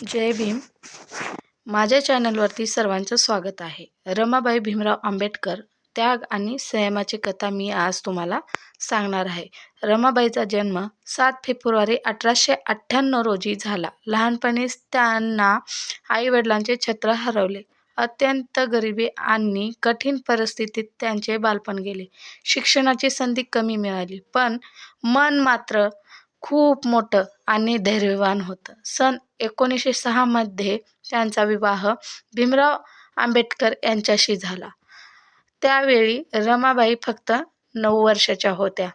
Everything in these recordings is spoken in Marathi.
जय भीम. माझ्या चॅनलवरती सर्वांचं स्वागत आहे. रमाबाई भीमराव आंबेडकर त्याग आणि संयमाची कथा मी आज तुम्हाला सांगणार आहे. रमाबाईचा जन्म 7 फेब्रुवारी 1898 रोजी झाला. लहानपणीच त्यांना आईवडिलांचे छत्र हरवले. अत्यंत गरिबी आणि कठीण परिस्थितीत त्यांचे बालपण गेले. शिक्षणाची संधी कमी मिळाली, पण मन मात्र खूप मोठं आणि धैर्यवान होतं. सन 1906 मध्ये त्यांचा विवाह भीमराव आंबेडकर यांच्याशी झाला. त्यावेळी रमाबाई फक्त 9 वर्षाच्या होत्या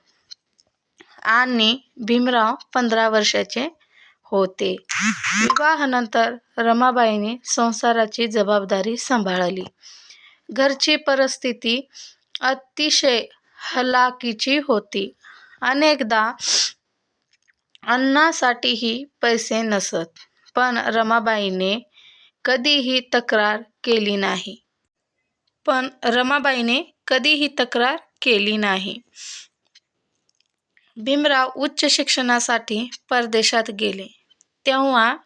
आणि भीमराव 15 वर्षाचे होते. विवाहानंतर रमाबाईंनी संसाराची जबाबदारी सांभाळली. घरची परिस्थिती अतिशय हलाखीची होती. अनेकदा अन्नासाठीही पैसे नसत, पण रमाबाईने कधीही तक्रार केली नाही. भीमराव उच्च शिक्षणासाठी परदेशात गेले तेव्हा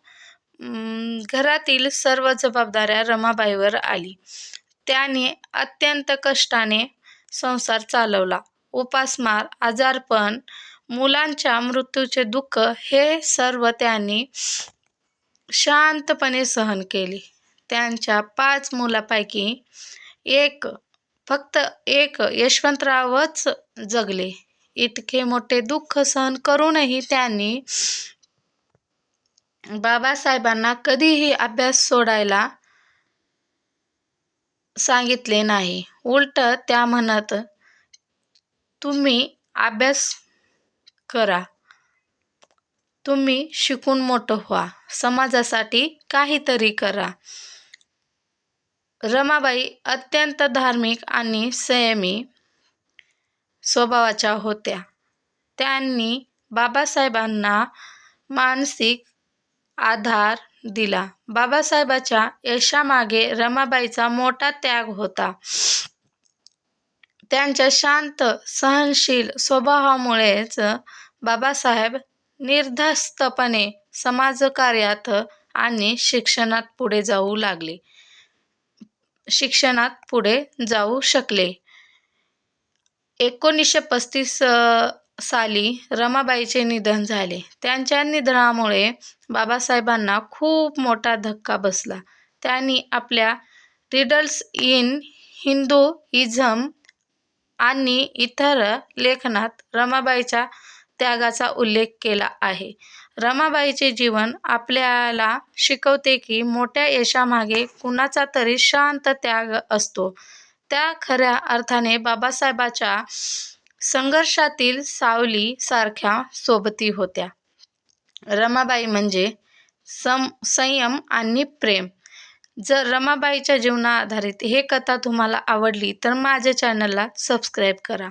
घरातील सर्व जबाबदाऱ्या रमाबाईवर आली. त्याने अत्यंत कष्टाने संसार चालवला. उपासमार, आजारपण, मुलांच्या मृत्यूचे दुःख हे सर्व त्यांनी शांतपणे सहन केले. त्यांच्या 5 मुलांपैकी फक्त एक यशवंतरावच जगले. इतके मोठे दुःख सहन करूनही त्यांनी बाबासाहेबांना कधीही अभ्यास सोडायला सांगितले नाही. उलट त्या म्हणत, तुम्ही अभ्यास करा, तुम्ही शिकून मोठं व्हा, समाजासाठी काहीतरी करा. रमाबाई अत्यंत धार्मिक आणि संयमी स्वभावाच्या होत्या. त्यांनी बाबासाहेबांना मानसिक आधार दिला. बाबासाहेबांच्या यशामागे रमाबाईचा मोठा त्याग होता. त्यांच्या शांत, सहनशील स्वभावामुळेच बाबासाहेब निर्धास्तपणे समाजकार्यात आणि शिक्षणात पुढे जाऊ शकले. 1935 साली रमाबाईंचे निधन झाले. त्यांच्या निधनामुळे बाबासाहेबांना खूप मोठा धक्का बसला. त्यांनी आपल्या रिडल्स इन हिंदुइझम आणि इतर लेखनात रमाबाईंच्या त्यागाचा उल्लेख केला आहे. रमाबाईंचे जीवन आपल्याला शिकवते की मोठ्या यशामागे कुणाचा तरी शांत त्याग असतो. त्या खऱ्या अर्थाने बाबासाहेबांच्या संघर्षातील सावली सारख्या सोबती होत्या. रमाबाई म्हणजे संयम आणि प्रेम. जर रमाबाईच्या जीवनाधारित ही कथा तुम्हाला आवडली तर माझ्या चॅनलला सबस्क्राईब करा.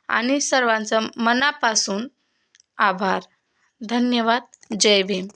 आणि सर्वांचं मनापासून आभार. धन्यवाद. जय भीम.